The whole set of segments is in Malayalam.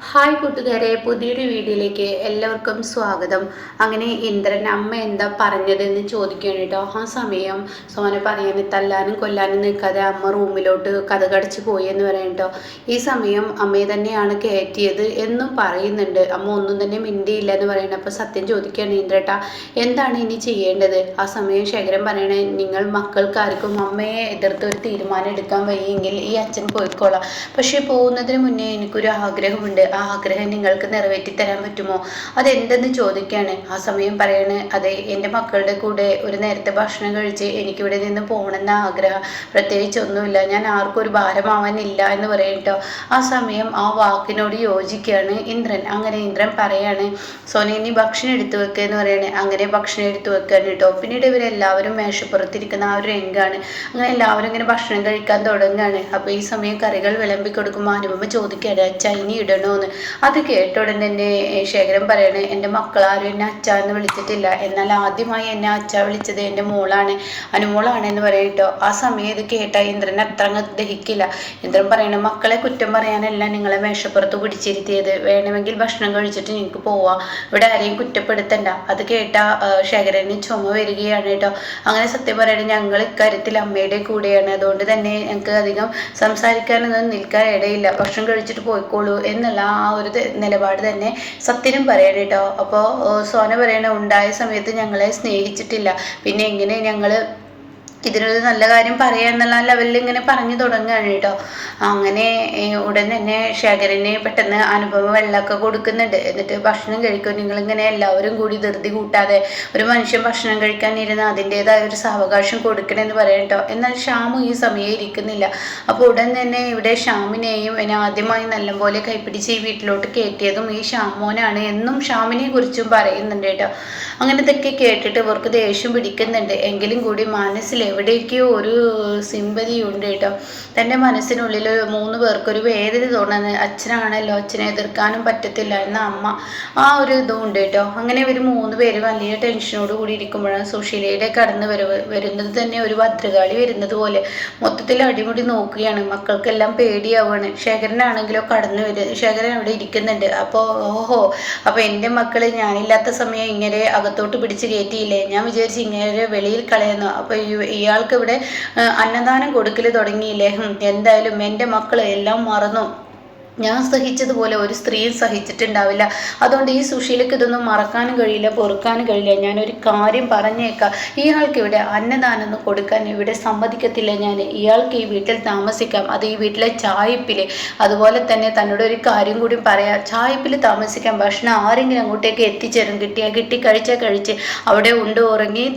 ഹായ് കൂട്ടുകാരെ, പുതിയൊരു വീഡിയോയിലേക്ക് എല്ലാവർക്കും സ്വാഗതം. അങ്ങനെ ഇന്ദ്രൻ അമ്മ എന്താ പറഞ്ഞതെന്ന് ചോദിക്കുകയാണ് കേട്ടോ. ആ സമയം സോന പറയാൻ തല്ലാനും കൊല്ലാനും നിൽക്കാതെ അമ്മ റൂമിലോട്ട് കതകടച്ച് പോയി എന്ന് പറയാം കേട്ടോ. ഈ സമയം അമ്മയെ തന്നെയാണ് കയറ്റിയത് എന്നും പറയുന്നുണ്ട്. അമ്മ ഒന്നും തന്നെ മിണ്ടിയില്ല എന്ന് പറയുന്നത്. അപ്പോൾ സത്യം ചോദിക്കുകയാണ്, ഇന്ദ്രേട്ടാ എന്താണ് ഇനി ചെയ്യേണ്ടത്? ആ സമയം ശേഖരൻ പറയണേ, നിങ്ങൾ മക്കൾക്കാർക്കും അമ്മയെ എതിർത്ത് ഒരു തീരുമാനം എടുക്കാൻ വയ്യെങ്കിൽ ഈ അച്ഛൻ പോയിക്കോളാം. പക്ഷേ പോകുന്നതിന് മുന്നേ എനിക്കൊരു ആഗ്രഹമുണ്ട്. ആ ആഗ്രഹം നിങ്ങൾക്ക് നിറവേറ്റി തരാൻ പറ്റുമോ? അതെന്തെന്ന് ചോദിക്കുകയാണ്. ആ സമയം പറയണേ, അതെ, എൻ്റെ മക്കളുടെ കൂടെ ഒരു നേരത്തെ ഭക്ഷണം കഴിച്ച് എനിക്കിവിടെ നിന്ന് പോകണമെന്ന ആഗ്രഹം, പ്രത്യേകിച്ച് ഒന്നുമില്ല. ഞാൻ ആർക്കും ഒരു ഭാരമാവാനില്ല എന്ന് പറയട്ടോ. ആ സമയം ആ വാക്കിനോട് യോജിക്കുകയാണ് ഇന്ദ്രൻ. അങ്ങനെ ഇന്ദ്രൻ പറയാണ്, സോന ഇനി ഭക്ഷണം എടുത്തു വെക്കുക എന്ന് പറയണേ. അങ്ങനെ ഭക്ഷണം എടുത്തു വെക്കുകയാണ് കേട്ടോ. പിന്നീട് ഇവരെല്ലാവരും മേശപ്പുറത്തിരിക്കുന്ന ആ ഒരു രംഗാണ്. അങ്ങനെ എല്ലാവരും ഇങ്ങനെ ഭക്ഷണം കഴിക്കാൻ തുടങ്ങുകയാണ്. അപ്പോൾ ഈ സമയം കറികൾ വിളമ്പി കൊടുക്കുമ്പോൾ അനുപമ ചോദിക്കുകയാണ്, അച്ഛാ ഇനി ഇടണോ? അത് കേട്ട ഉടൻ തന്നെ ശേഖരൻ പറയണേ, എൻ്റെ മക്കളാരും എന്നെ അച്ഛ എന്ന് വിളിച്ചിട്ടില്ല. എന്നാൽ ആദ്യമായി എന്നെ അച്ഛ വിളിച്ചത് എൻ്റെ മോളാണ്, അനുമോളാണ് എന്ന് പറയട്ടോ. ആ സമയം ഇത് കേട്ട ഇന്ദ്രൻ അത്ര അങ്ങ് ദഹിക്കില്ല. ഇന്ദ്രൻ പറയണ, മക്കളെ കുറ്റം പറയാനല്ല നിങ്ങളെ മേശപ്പുറത്ത് പിടിച്ചിരുത്തിയത്. വേണമെങ്കിൽ ഭക്ഷണം കഴിച്ചിട്ട് നിങ്ങൾക്ക് പോവാം, ഇവിടെ ആരെയും കുറ്റപ്പെടുത്തണ്ട. അത് കേട്ട ശേഖരന് ചുമ വരികയാണ് കേട്ടോ. അങ്ങനെ സത്യം പറയണേ, ഞങ്ങൾ ഇക്കാര്യത്തിൽ അമ്മയുടെ കൂടെയാണ്. അതുകൊണ്ട് തന്നെ ഞങ്ങൾക്ക് അധികം സംസാരിക്കാനൊന്നും നിൽക്കാൻ ഇടയില്ല. ഭക്ഷണം കഴിച്ചിട്ട് പോയിക്കോളൂ എന്നുള്ള ആ ഒരു നിലപാട് തന്നെ സത്യനും പറയണം കേട്ടോ. അപ്പോൾ സോന പറയണ, ഉണ്ടായ സമയത്ത് ഞങ്ങളെ സ്നേഹിച്ചിട്ടില്ല, പിന്നെ എങ്ങനെ ഞങ്ങൾ ഇതിനൊരു നല്ല കാര്യം പറയാ എന്നുള്ള ലെവലിൽ ഇങ്ങനെ പറഞ്ഞു തുടങ്ങുകയാണ് കേട്ടോ. അങ്ങനെ ഉടൻ തന്നെ ശേഖരന് പെട്ടെന്ന് അനുഭവം വെള്ളമൊക്കെ കൊടുക്കുന്നുണ്ട്. എന്നിട്ട് ഭക്ഷണം കഴിക്കും, നിങ്ങളിങ്ങനെ എല്ലാവരും കൂടി ധൃതി കൂട്ടാതെ ഒരു മനുഷ്യൻ ഭക്ഷണം കഴിക്കാൻ ഇരുന്ന് അതിൻ്റെതായ ഒരു സാവകാശം കൊടുക്കണമെന്ന് പറയാം കേട്ടോ. എന്നാൽ ഷ്യാമു ഈ സമയം ഇരിക്കുന്നില്ല. അപ്പോൾ ഉടൻ തന്നെ ഇവിടെ ഷ്യാമിനെയും എന്നെ ആദ്യമായി നല്ലപോലെ കൈപ്പിടിച്ച് ഈ വീട്ടിലോട്ട് കയറ്റിയതും ഈ ഷ്യാമോനാണ് എന്നും ഷ്യാമിനെ കുറിച്ചും പറയുന്നുണ്ട് കേട്ടോ. അങ്ങനത്തൊക്കെ കേട്ടിട്ട് ഇവർക്ക് ദേഷ്യം പിടിക്കുന്നുണ്ട്. എങ്കിലും കൂടി മനസ്സിൽ എവിടേക്കോ ഒരു സിമ്പതി ഉണ്ട് കേട്ടോ. തൻ്റെ മനസ്സിനുള്ളിൽ 3 പേർക്കൊരു വേദന തോന്നുന്നത്, അച്ഛനാണല്ലോ, അച്ഛനെ എതിർക്കാനും പറ്റത്തില്ല എന്ന അമ്മ, ആ ഒരു ഇതും ഉണ്ട് കേട്ടോ. അങ്ങനെ ഇവർ 3 പേര് വലിയ ടെൻഷനോട് കൂടി ഇരിക്കുമ്പോഴാണ് സുശീലയുടെ കടന്ന് വരുന്നത് തന്നെ ഒരു ഭദ്രകാളി വരുന്നത് പോലെ. മൊത്തത്തിൽ അടിമുടി നോക്കുകയാണ്. മക്കൾക്കെല്ലാം പേടിയാവുകയാണ്. ശേഖരനാണെങ്കിലോ കടന്നു ശേഖരൻ അവിടെ ഇരിക്കുന്നുണ്ട്. അപ്പോൾ ഓഹോ, അപ്പോൾ എൻ്റെ മക്കൾ ഞാനില്ലാത്ത സമയം ഇങ്ങനെ അകത്തോട്ട് പിടിച്ച് കയറ്റിയില്ലേ? ഞാൻ വിചാരിച്ച് ഇങ്ങനെ വെളിയിൽ കളയുന്നു. അപ്പോൾ ഇയാൾക്ക് ഇവിടെ അന്നദാനം കൊടുക്കൽ തുടങ്ങിയില്ലേ? എന്തായാലും എൻ്റെ മക്കൾ എല്ലാം മറന്നു. ഞാൻ സഹിച്ചതുപോലെ ഒരു സ്ത്രീയും സഹിച്ചിട്ടുണ്ടാവില്ല. അതുകൊണ്ട് ഈ സുശീലക്ക് ഇതൊന്നും മറക്കാനും കഴിയില്ല, പൊറുക്കാനും കഴിയില്ല. ഞാനൊരു കാര്യം പറഞ്ഞേക്കാം, ഇയാൾക്ക് ഇവിടെ അന്നദാനം കൊടുക്കാൻ ഇവിടെ സമ്മതിക്കത്തില്ല ഞാൻ. ഇയാൾക്ക് ഈ വീട്ടിൽ താമസിക്കാം, അത് ഈ വീട്ടിലെ ചായപ്പിൽ. അതുപോലെ തന്നെ തന്നോട് ഒരു കാര്യം കൂടി പറയാം, ചായപ്പിൽ താമസിക്കാം. ഭക്ഷണം ആരെങ്കിലും അങ്ങോട്ടേക്ക് എത്തിച്ചേരും, കിട്ടി കഴിച്ച് അവിടെ ഉറങ്ങി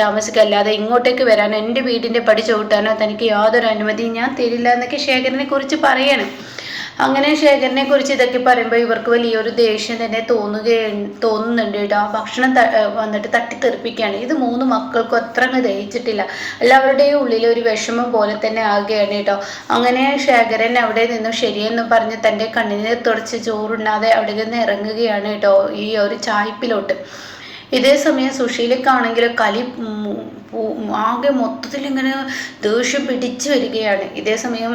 താമസിക്കുക. അല്ലാതെ ഇങ്ങോട്ടേക്ക് വരാനോ എൻ്റെ വീടിൻ്റെ പടി ചവിട്ടാനോ തനിക്ക് യാതൊരു അനുമതിയും ഞാൻ തരില്ല എന്നൊക്കെ ശേഖരനെ കുറിച്ച് പറയണം. അങ്ങനെ ശേഖരനെ കുറിച്ച് ഇതൊക്കെ പറയുമ്പോൾ ഇവർക്ക് വലിയൊരു ദേഷ്യം തന്നെ തോന്നുന്നുണ്ട് കേട്ടോ. ആ ഭക്ഷണം വന്നിട്ട് തട്ടിത്തെറിപ്പിക്കുകയാണ്. ഇത് 3 മക്കൾക്കും അത്ര അങ്ങ് ദഹിച്ചിട്ടില്ല. എല്ലാവരുടെയും ഉള്ളിൽ ഒരു വിഷമം പോലെ തന്നെ ആകുകയാണ് കേട്ടോ. അങ്ങനെ ശേഖരൻ അവിടെ നിന്നും ശരിയെന്ന് പറഞ്ഞ് തൻ്റെ കണ്ണിനെ തുടച്ച് ചോറുണ്ണാതെ അവിടെ നിന്ന് ഇറങ്ങുകയാണ് കേട്ടോ, ഈ ഒരു ചായ്പിലോട്ട്. ഇതേ സമയം സുശീലക്കാണെങ്കിൽ കലി ആകെ മൊത്തത്തിൽ ഇങ്ങനെ ദേഷ്യം പിടിച്ചു വരികയാണ്. ഇതേ സമയം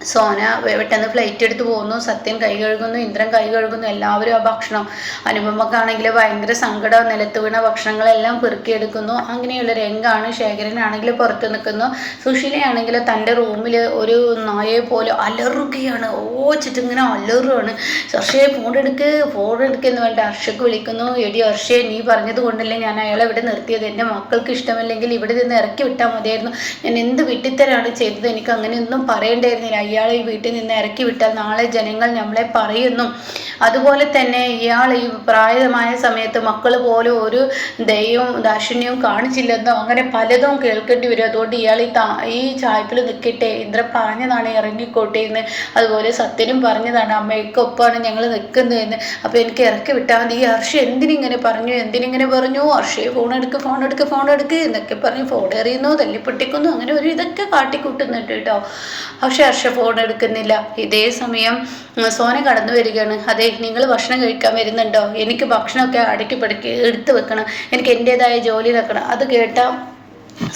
സോന പെട്ടെന്ന് ഫ്ലൈറ്റ് എടുത്ത് പോകുന്നു. സത്യം കൈ കഴുകുന്നു, ഇന്ദ്രൻ കൈ കഴുകുന്നു, എല്ലാവരും ആ ഭക്ഷണം. അനുപമക്കാണെങ്കിൽ ഭയങ്കര സങ്കടം, നിലത്ത് വീണ ഭക്ഷണങ്ങളെല്ലാം പെറുക്കിയെടുക്കുന്നു. അങ്ങനെയുള്ള രംഗാണ്. ശേഖരനാണെങ്കിൽ പുറത്ത് നിൽക്കുന്നു. സുശീലയാണെങ്കിൽ തൻ്റെ റൂമിൽ ഒരു നായയെ പോലെ അലറുകയാണ്. ചുറ്റിങ്ങനെ അലറുകയാണ്. ഹർഷയെ ഫോൺ എടുക്ക് എന്ന് വേണ്ട ഹർഷക്ക് വിളിക്കുന്നു. എടി ഹർഷയെ, നീ പറഞ്ഞത് കൊണ്ടല്ലേ ഞാൻ അയാളെ ഇവിടെ നിർത്തിയത്. എൻ്റെ മക്കൾക്ക് ഇഷ്ടമല്ലെങ്കിൽ ഇവിടെ നിന്ന് ഇറക്കി വിട്ടാൽ മതിയായിരുന്നു. ഞാൻ എന്ത് വിട്ടിത്തരാണ് ചെയ്തത്? എനിക്ക് അങ്ങനെയൊന്നും പറയേണ്ടായിരുന്നില്ല. ഇയാൾ ഈ വീട്ടിൽ നിന്ന് ഇറക്കി വിട്ടാൽ നാളെ ജനങ്ങൾ നമ്മളെ പറയുന്നു. അതുപോലെ തന്നെ ഇയാൾ ഈ പ്രായമായ സമയത്ത് മക്കൾ പോലും ഒരു ദയവും ദാക്ഷിണ്യവും കാണിച്ചില്ലെന്നോ അങ്ങനെ പലതും കേൾക്കേണ്ടി വരും. അതുകൊണ്ട് ഇയാൾ ഈ ചായ്പിൽ നിൽക്കട്ടെ, ഇന്ദ്രൻ പറഞ്ഞതാണ് ഇറങ്ങിക്കോട്ടെ എന്ന്. അതുപോലെ സത്യനും പറഞ്ഞതാണ് അമ്മയ്ക്കൊപ്പമാണ് ഞങ്ങൾ നിൽക്കുന്നതെന്ന്. അപ്പോൾ എനിക്ക് ഇറക്കി വിട്ടാൽ മതി. ഈ ഹർഷ എന്തിനിങ്ങനെ പറഞ്ഞു? ഹർഷയെ ഫോൺ എടുക്ക് എന്നൊക്കെ പറഞ്ഞ് ഫോൺ എറിയുന്നു, തല്ലിപ്പൊട്ടിക്കുന്നു, അങ്ങനെ ഒരു ഇതൊക്കെ കാട്ടിക്കൂട്ടുന്നുണ്ട് കേട്ടോ. പക്ഷെ ഹർഷ ഫോൺ എടുക്കുന്നില്ല. ഇതേ സമയം സോന കടന്നു വരികയാണ്. അതെ, നിങ്ങൾ ഭക്ഷണം കഴിക്കാൻ വരുന്നുണ്ടോ? എനിക്ക് ഭക്ഷണമൊക്കെ അടുക്കി എടുത്ത് വെക്കണം, എനിക്ക് എൻ്റെതായ ജോലി വെക്കണം. അത് കേട്ട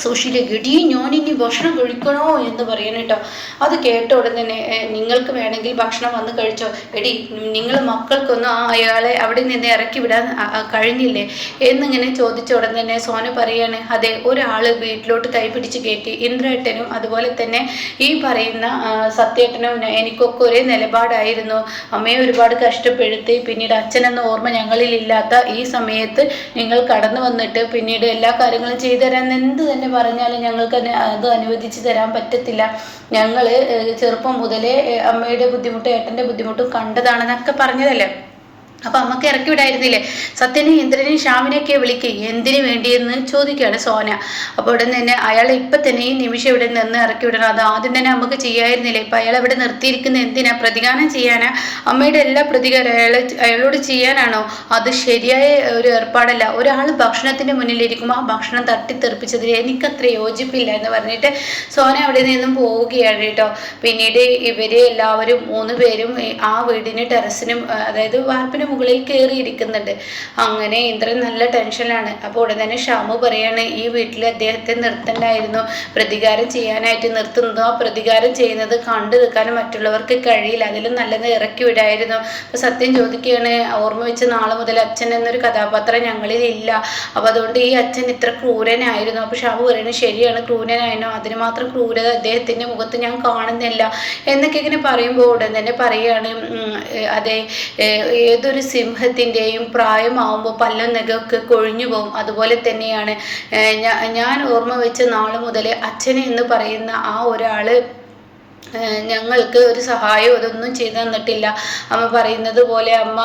സുശീലയ്ക്ക് എടീ ഞാനിനി ഭക്ഷണം കഴിക്കണോ എന്ന് പറയണം കേട്ടോ. അത് കേട്ട ഉടൻ തന്നെ നിങ്ങൾക്ക് വേണമെങ്കിൽ ഭക്ഷണം വന്ന് കഴിച്ചോ, എടി നിങ്ങൾ മക്കൾക്കൊന്നും അയാളെ അവിടെ നിന്ന് ഇറക്കി വിടാൻ കഴിഞ്ഞില്ലേ എന്നിങ്ങനെ ചോദിച്ച ഉടൻ തന്നെ സോന പറയാണ്, അതെ ഒരാൾ വീട്ടിലോട്ട് കൈപിടിച്ച് കയറ്റി. ഇന്ദ്രേട്ടനും അതുപോലെ തന്നെ ഈ പറയുന്ന സത്യേട്ടനും എനിക്കൊക്കെ ഒരേ നിലപാടായിരുന്നു. അമ്മയെ ഒരുപാട് കഷ്ടപ്പെടുത്തി പിന്നീട് അച്ഛനെന്ന ഓർമ്മ ഞങ്ങളിൽ ഇല്ലാത്ത ഈ സമയത്ത് നിങ്ങൾ കടന്നു വന്നിട്ട് പിന്നീട് എല്ലാ കാര്യങ്ങളും ചെയ്തു തരാൻ എന്ത് തന്നെ പറഞ്ഞാലും ഞങ്ങൾക്ക് അത് അനുവദിച്ച് തരാൻ പറ്റത്തില്ല. ഞങ്ങൾ ചെറുപ്പം മുതലേ അമ്മയുടെ ബുദ്ധിമുട്ടും ഏട്ടൻ്റെ ബുദ്ധിമുട്ടും കണ്ടതാണെന്നൊക്കെ പറഞ്ഞതല്ലേ. അപ്പൊ അമ്മക്ക് ഇറക്കി വിടായിരുന്നില്ലേ? സത്യനെ ഇന്ദ്രനെയും ശ്യാമിനെയൊക്കെ വിളിക്കുക എന്തിനു വേണ്ടിയെന്ന് ചോദിക്കുകയാണ് സോന. അപ്പോൾ ഉടൻ തന്നെ അയാളെ ഇപ്പൊ തന്നെ ഈ നിമിഷം ഇവിടെ നിന്ന് ഇറക്കി വിടണം, അത് ആദ്യം തന്നെ നമുക്ക് ചെയ്യായിരുന്നില്ലേ? ഇപ്പൊ അയാൾ ഇവിടെ നിർത്തിയിരിക്കുന്ന എന്തിനാ? പ്രതികാരം ചെയ്യാനാ? അമ്മയുടെ എല്ലാ പ്രതികാരം അയാളോട് ചെയ്യാനാണോ? അത് ശരിയായ ഒരു ഏർപ്പാടല്ല. ഒരാൾ ഭക്ഷണത്തിന്റെ മുന്നിലിരിക്കുമ്പോൾ ആ ഭക്ഷണം തട്ടിത്തെറിപ്പിച്ചതിൽ എനിക്കത്ര യോജിപ്പില്ല എന്ന് പറഞ്ഞിട്ട് സോന അവിടെ നിന്നും പോവുകയാണ് കേട്ടോ. പിന്നീട് ഇവര് എല്ലാവരും 3 പേരും ആ വീടിന് ടെറസിനും അതായത് വാർപ്പിന് മുകളിൽ കയറിയിരിക്കുന്നുണ്ട്. അങ്ങനെ ഇന്ദ്രൻ നല്ല ടെൻഷനിലാണ്. അപ്പോൾ ഉടൻ തന്നെ ഷാമു പറയാണ്, ഈ വീട്ടിൽ അദ്ദേഹത്തെ നിർത്തണ്ടായിരുന്നു, പ്രതികാരം ചെയ്യാനായിട്ട് നിർത്തുന്നത്. ആ പ്രതികാരം ചെയ്യുന്നത് കണ്ടു നിൽക്കാനും മറ്റുള്ളവർക്ക് കഴിയില്ല, അതിലും നല്ലത് ഇറക്കി വിടായിരുന്നു. അപ്പൊ സത്യം ചോദിക്കുകയാണ്, ഓർമ്മ വെച്ച് നാളെ മുതൽ അച്ഛൻ എന്നൊരു കഥാപാത്രം ഞങ്ങളിൽ ഇല്ല, അപ്പൊ അതുകൊണ്ട് ഈ അച്ഛൻ ഇത്ര ക്രൂരനായിരുന്നു. അപ്പൊ ഷാമു പറയുന്നത് ശരിയാണ്, ക്രൂരനായിരുന്നു, അതിന് മാത്രം ക്രൂരത അദ്ദേഹത്തിന്റെ മുഖത്ത് ഞാൻ കാണുന്നില്ല എന്നൊക്കെ ഇങ്ങനെ പറയുമ്പോൾ ഉടൻ തന്നെ പറയാണ്, അതെ ഏതൊരു സിംഹത്തിൻ്റെയും പ്രായമാവുമ്പോൾ പല്ലും നഖമൊക്കെ കൊഴിഞ്ഞു പോകും, അതുപോലെ തന്നെയാണ് ഞാൻ ഓർമ്മ വെച്ച നാൾ മുതൽ അച്ഛൻ എന്ന് പറയുന്ന ആ ഒരാൾ ഞങ്ങൾക്ക് ഒരു സഹായം അതൊന്നും ചെയ്തു തന്നിട്ടില്ല. അമ്മ പറയുന്നത് പോലെ അമ്മ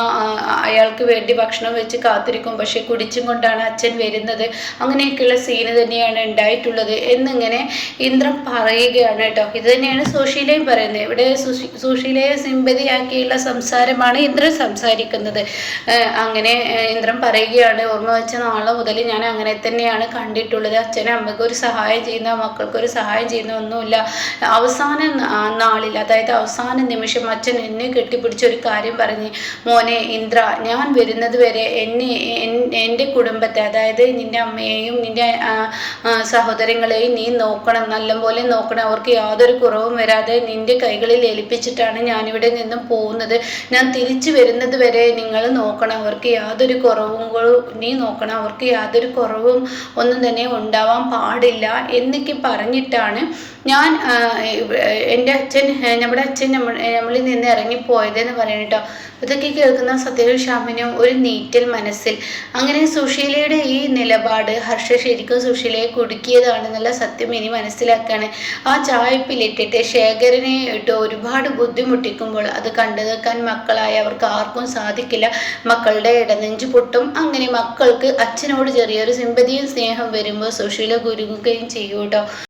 അയാൾക്ക് വേണ്ടി ഭക്ഷണം വെച്ച് കാത്തിരിക്കും, പക്ഷെ കുടിച്ചും കൊണ്ടാണ് അച്ഛൻ വരുന്നത്. അങ്ങനെയൊക്കെയുള്ള സീന് തന്നെയാണ് ഉണ്ടായിട്ടുള്ളത് എന്നിങ്ങനെ ഇന്ദ്രൻ പറയുകയാണ് കേട്ടോ. ഇത് തന്നെയാണ് സുശീലയും പറയുന്നത്. ഇവിടെ സുശീലയെ സിമ്പതിയാക്കിയുള്ള സംസാരമാണ് ഇന്ദ്രൻ സംസാരിക്കുന്നത്. അങ്ങനെ ഇന്ദ്രൻ പറയുകയാണ്, ഓർമ്മ വെച്ച നാളെ മുതൽ ഞാൻ അങ്ങനെ തന്നെയാണ് കണ്ടിട്ടുള്ളത്. അച്ഛനും അമ്മയ്ക്ക് ഒരു സഹായം ചെയ്യുന്ന, മക്കൾക്കൊരു സഹായം ചെയ്യുന്ന ഒന്നുമില്ല. അവസാനം നാളിൽ അതായത് അവസാന നിമിഷം അച്ഛൻ എന്നെ കെട്ടിപ്പിടിച്ച ഒരു കാര്യം പറഞ്ഞ്, മോനെ ഇന്ദ്ര, ഞാൻ വരുന്നത് വരെ എൻ്റെ കുടുംബത്തെ അതായത് നിന്റെ അമ്മയെയും നിന്റെ സഹോദരങ്ങളെയും നീ നോക്കണം, നല്ലപോലെ നോക്കണം, അവർക്ക് യാതൊരു കുറവും വരാതെ നിന്റെ കൈകളിൽ ഏൽപ്പിച്ചിട്ടാണ് ഞാനിവിടെ നിന്നും പോകുന്നത്. ഞാൻ തിരിച്ചു വരുന്നത് വരെ നിങ്ങൾ നോക്കണം, അവർക്ക് യാതൊരു കുറവും നീ നോക്കണം, അവർക്ക് യാതൊരു കുറവും ഒന്നും തന്നെ ഉണ്ടാവാൻ പാടില്ല എന്നൊക്കെ പറഞ്ഞിട്ടാണ് ഞാൻ എൻ്റെ അച്ഛൻ നമ്മുടെ അച്ഛൻ നമ്മളിൽ നിന്ന് ഇറങ്ങിപ്പോയതെന്ന് പറയണം കേട്ടോ. ഇതൊക്കെ കേൾക്കുന്ന സത്യനും ശ്യാമിനും ഒരു നീറ്റൽ മനസ്സിൽ. അങ്ങനെ സുശീലയുടെ ഈ നിലപാട് ഹർഷ ശരിക്കും സുശീലയെ കുടുക്കിയതാണെന്നുള്ള സത്യം ഇനി മനസ്സിലാക്കാണ്. ആ ചായപ്പിലിട്ടിട്ട് ശേഖരനെ ഇട്ട് ഒരുപാട് ബുദ്ധിമുട്ടിക്കുമ്പോൾ അത് കണ്ടു നിൽക്കാൻ മക്കളായ അവർക്ക് ആർക്കും സാധിക്കില്ല. മക്കളുടെ ഇടനെഞ്ചു പൊട്ടും. അങ്ങനെ മക്കൾക്ക് അച്ഛനോട് ചെറിയൊരു സിമ്പതിയും സ്നേഹം വരുമ്പോൾ സുശീല കുരുങ്ങുകയും ചെയ്യും കേട്ടോ.